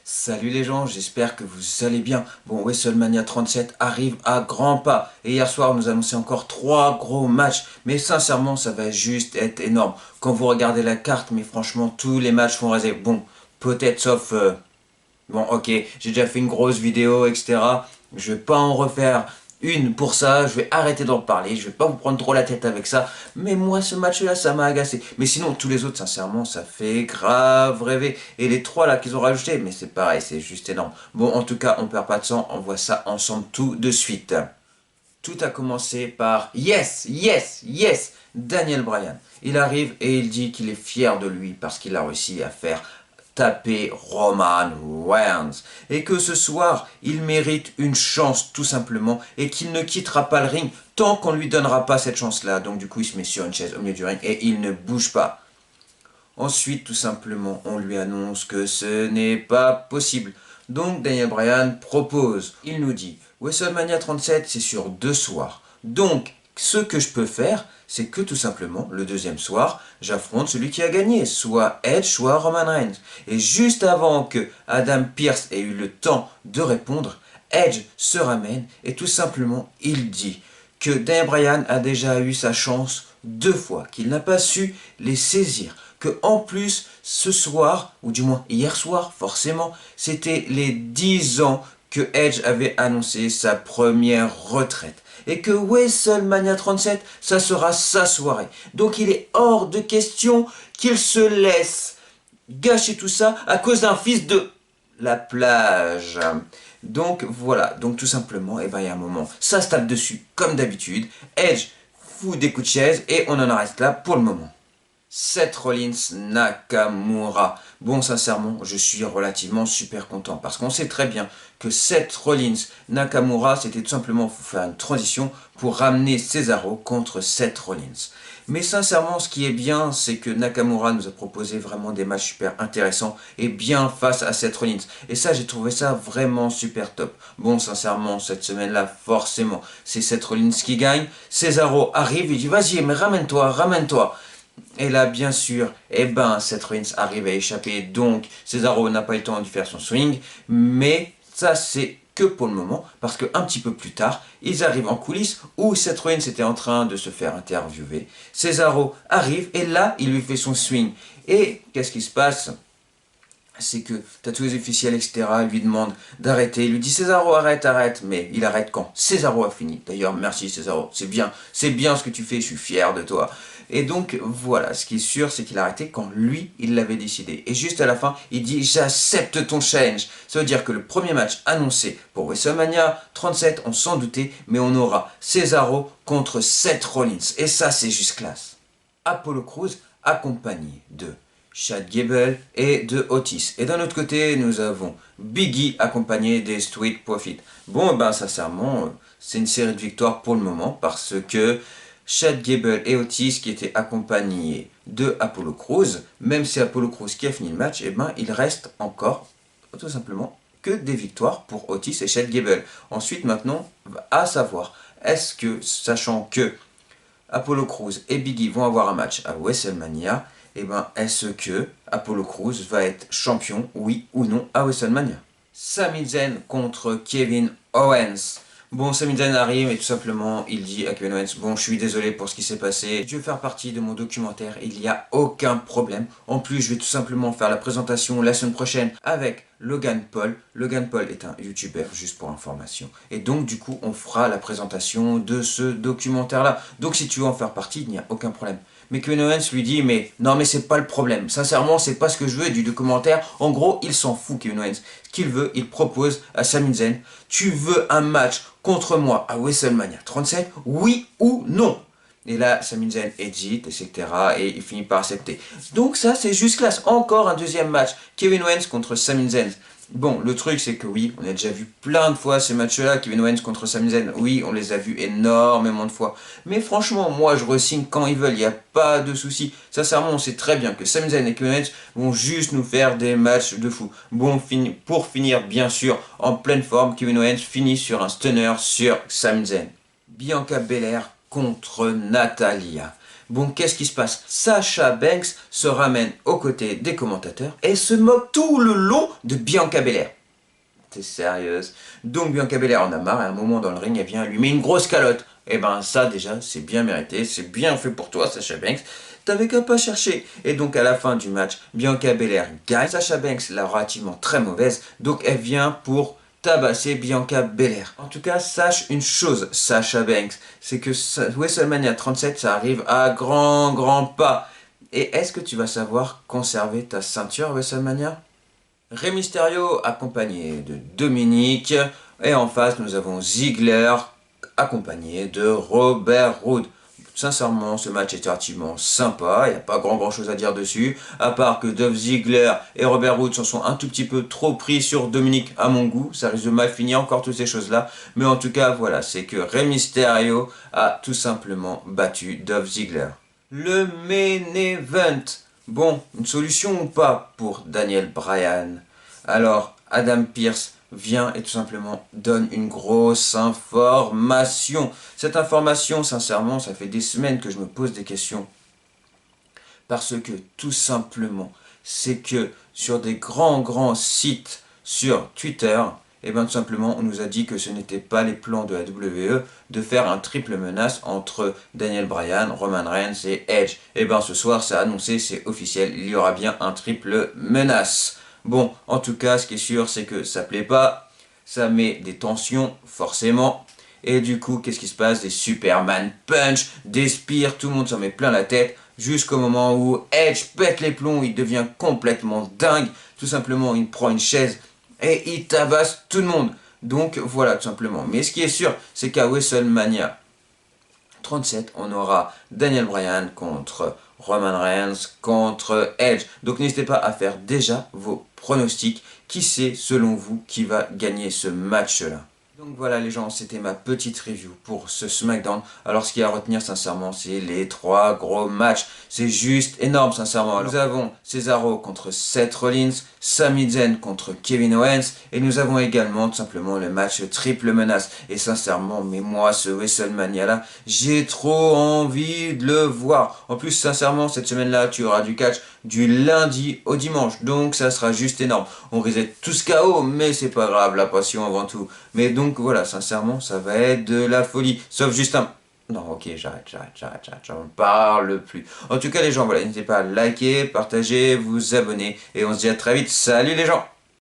Salut les gens, j'espère que vous allez bien. Bon, WrestleMania 37 arrive à grands pas. Et hier soir, on nous annonçait encore 3 gros matchs. Mais sincèrement, ça va juste être énorme. Quand vous regardez la carte, mais franchement, tous les matchs font raser. Bon, peut-être sauf... Bon, ok, j'ai déjà fait une grosse vidéo, etc. Je vais pas en refaire une pour ça, je vais arrêter d'en parler, je vais pas vous prendre trop la tête avec ça. Mais moi, ce match-là, ça m'a agacé. Mais sinon, tous les autres, sincèrement, ça fait grave rêver. Et les 3 là qu'ils ont rajoutés, mais c'est pareil, c'est juste énorme. Bon, en tout cas, on perd pas de temps, on voit ça ensemble tout de suite. Tout a commencé par yes, yes, yes, Daniel Bryan. Il arrive et il dit qu'il est fier de lui parce qu'il a réussi à faire taper Roman Reigns. Et que ce soir, il mérite une chance tout simplement et qu'il ne quittera pas le ring tant qu'on ne lui donnera pas cette chance-là. Donc du coup, il se met sur une chaise au milieu du ring et il ne bouge pas. Ensuite, tout simplement, on lui annonce que ce n'est pas possible. Donc Daniel Bryan propose, il nous dit, WrestleMania 37 c'est sur 2 soirs. Donc ce que je peux faire, c'est que tout simplement, le deuxième soir, j'affronte celui qui a gagné, soit Edge, soit Roman Reigns. Et juste avant que Adam Pearce ait eu le temps de répondre, Edge se ramène et tout simplement, il dit que Daniel Bryan a déjà eu sa chance 2 fois, qu'il n'a pas su les saisir, que en plus ce soir, ou du moins hier soir forcément, c'était les 10 ans que Edge avait annoncé sa première retraite. Et que WrestleMania 37, ça sera sa soirée. Donc il est hors de question qu'il se laisse gâcher tout ça à cause d'un fils de la plage. Donc voilà, donc tout simplement, et ben il y a un moment, ça se tape dessus comme d'habitude. Edge fout des coups de chaise et on en reste là pour le moment. Seth Rollins Nakamura. Bon, sincèrement, je suis relativement super content parce qu'on sait très bien que Seth Rollins Nakamura, c'était tout simplement pour faire une transition pour ramener Cesaro contre Seth Rollins. Mais sincèrement, ce qui est bien, c'est que Nakamura nous a proposé vraiment des matchs super intéressants et bien face à Seth Rollins. Et ça, j'ai trouvé ça vraiment super top. Bon, sincèrement, cette semaine-là, forcément, c'est Seth Rollins qui gagne. Cesaro arrive, il dit, vas-y, mais ramène-toi, ramène-toi. Et là, bien sûr, Seth Rollins arrive à échapper, donc Cesaro n'a pas eu le temps de faire son swing, mais ça c'est que pour le moment, parce qu'un petit peu plus tard, ils arrivent en coulisses où Seth Rollins était en train de se faire interviewer. Cesaro arrive et là, il lui fait son swing. Et qu'est-ce qui se passe? C'est que t'as tous les officiels, etc., lui demandent d'arrêter. Il lui dit Cesaro, arrête, arrête. Mais il arrête quand Cesaro a fini. D'ailleurs, merci Cesaro, c'est bien ce que tu fais, je suis fier de toi. Et donc, voilà, ce qui est sûr, c'est qu'il a arrêté quand lui, il l'avait décidé. Et juste à la fin, il dit j'accepte ton challenge. Ça veut dire que le premier match annoncé pour WrestleMania 37, on s'en doutait, mais on aura Cesaro contre Seth Rollins. Et ça, c'est juste classe. Apollo Crews accompagné de Chad Gable et de Otis. Et d'un autre côté, nous avons Biggie accompagné des Street Profits. Bon, sincèrement, c'est une série de victoires pour le moment parce que Chad Gable et Otis qui étaient accompagnés de Apollo Crews, même si Apollo Crews qui a fini le match, il reste encore tout simplement que des victoires pour Otis et Chad Gable. Ensuite, maintenant, à savoir, est-ce que, sachant que Apollo Crews et Biggie vont avoir un match à WrestleMania, est-ce que Apollo Crews va être champion, oui ou non, à WrestleMania? Sami Zayn contre Kevin Owens. Bon, Sami Zayn arrive et tout simplement, il dit à Kevin Owens, bon, je suis désolé pour ce qui s'est passé, je veux faire partie de mon documentaire, il n'y a aucun problème. En plus, je vais tout simplement faire la présentation la semaine prochaine avec Logan Paul. Logan Paul est un YouTuber, juste pour information. Et donc, du coup, on fera la présentation de ce documentaire-là. Donc, si tu veux en faire partie, il n'y a aucun problème. Mais Kevin Owens lui dit, mais non, mais c'est pas le problème. Sincèrement, c'est pas ce que je veux du documentaire. En gros, il s'en fout, Kevin Owens. Ce qu'il veut, il propose à Sami Zayn, tu veux un match contre moi à WrestleMania 37, oui ou non? Et là, Sami Zayn hésite, etc. Et il finit par accepter. Donc ça, c'est juste classe. Encore un deuxième match. Kevin Owens contre Sami Zayn. Bon, le truc, c'est que oui, on a déjà vu plein de fois ces matchs-là. Kevin Owens contre Sami Zayn. Oui, on les a vus énormément de fois. Mais franchement, moi, je re-signe quand ils veulent. Il n'y a pas de souci. Sincèrement, on sait très bien que Sami Zayn et Kevin Owens vont juste nous faire des matchs de fou. Bon, pour finir, bien sûr, en pleine forme, Kevin Owens finit sur un stunner sur Sami Zayn. Bianca Belair contre Natalya. Bon, qu'est-ce qui se passe? Sasha Banks se ramène aux côtés des commentateurs et se moque tout le long de Bianca Belair. T'es sérieuse? Donc Bianca Belair en a marre et à un moment dans le ring, elle vient, elle lui met une grosse calotte. Et ben ça déjà, c'est bien mérité, c'est bien fait pour toi Sasha Banks. T'avais qu'à pas chercher. Et donc à la fin du match, Bianca Belair gagne. Sasha Banks l'a relativement très mauvaise, donc elle vient pour tabasser Bianca Belair. En tout cas, sache une chose, Sasha Banks, c'est que WrestleMania 37, ça arrive à grand pas. Et est-ce que tu vas savoir conserver ta ceinture WrestleMania? Rey Mysterio accompagné de Dominique. Et en face, nous avons Ziggler accompagné de Robert Roode. Sincèrement, ce match est relativement sympa, il n'y a pas grand chose à dire dessus, à part que Dolph Ziggler et Robert Roode s'en sont un tout petit peu trop pris sur Dominique à mon goût, ça risque de mal finir encore toutes ces choses-là, mais en tout cas voilà, c'est que Rey Mysterio a tout simplement battu Dolph Ziggler. Le main event. Bon, une solution ou pas pour Daniel Bryan? Alors, Adam Pearce vient et tout simplement donne une grosse information. Cette information, sincèrement, ça fait des semaines que je me pose des questions. Parce que, tout simplement, c'est que sur des grands sites sur Twitter, et bien tout simplement, on nous a dit que ce n'était pas les plans de la WWE de faire un triple menace entre Daniel Bryan, Roman Reigns et Edge. Et bien ce soir, c'est annoncé, c'est officiel, il y aura bien un triple menace. Bon, en tout cas, ce qui est sûr, c'est que ça plaît pas, ça met des tensions, forcément. Et du coup, qu'est-ce qui se passe? Des Superman Punch, des Spears, tout le monde s'en met plein la tête. Jusqu'au moment où Edge pète les plombs, il devient complètement dingue. Tout simplement, il prend une chaise et il tabasse tout le monde. Donc voilà, tout simplement. Mais ce qui est sûr, c'est qu'à WrestleMania 37, on aura Daniel Bryan contre Roman Reigns contre Edge. Donc n'hésitez pas à faire déjà vos pronostics. Qui sait, selon vous, qui va gagner ce match-là? Donc voilà les gens, c'était ma petite review pour ce SmackDown. Alors ce qu'il y a à retenir sincèrement, c'est les 3 gros matchs. C'est juste énorme sincèrement. Alors, nous avons Cesaro contre Seth Rollins, Sami Zayn contre Kevin Owens. Et nous avons également tout simplement le match triple menace. Et sincèrement, mais moi ce WrestleMania là, j'ai trop envie de le voir. En plus sincèrement, cette semaine là, tu auras du catch du lundi au dimanche. Donc ça sera juste énorme. On risque d'être tous KO, mais c'est pas grave, la passion avant tout. Mais donc voilà, sincèrement, ça va être de la folie. Sauf juste un... Non, ok, j'arrête, j'en parle plus. En tout cas les gens, voilà, n'hésitez pas à liker, partager, vous abonner. Et on se dit à très vite. Salut les gens!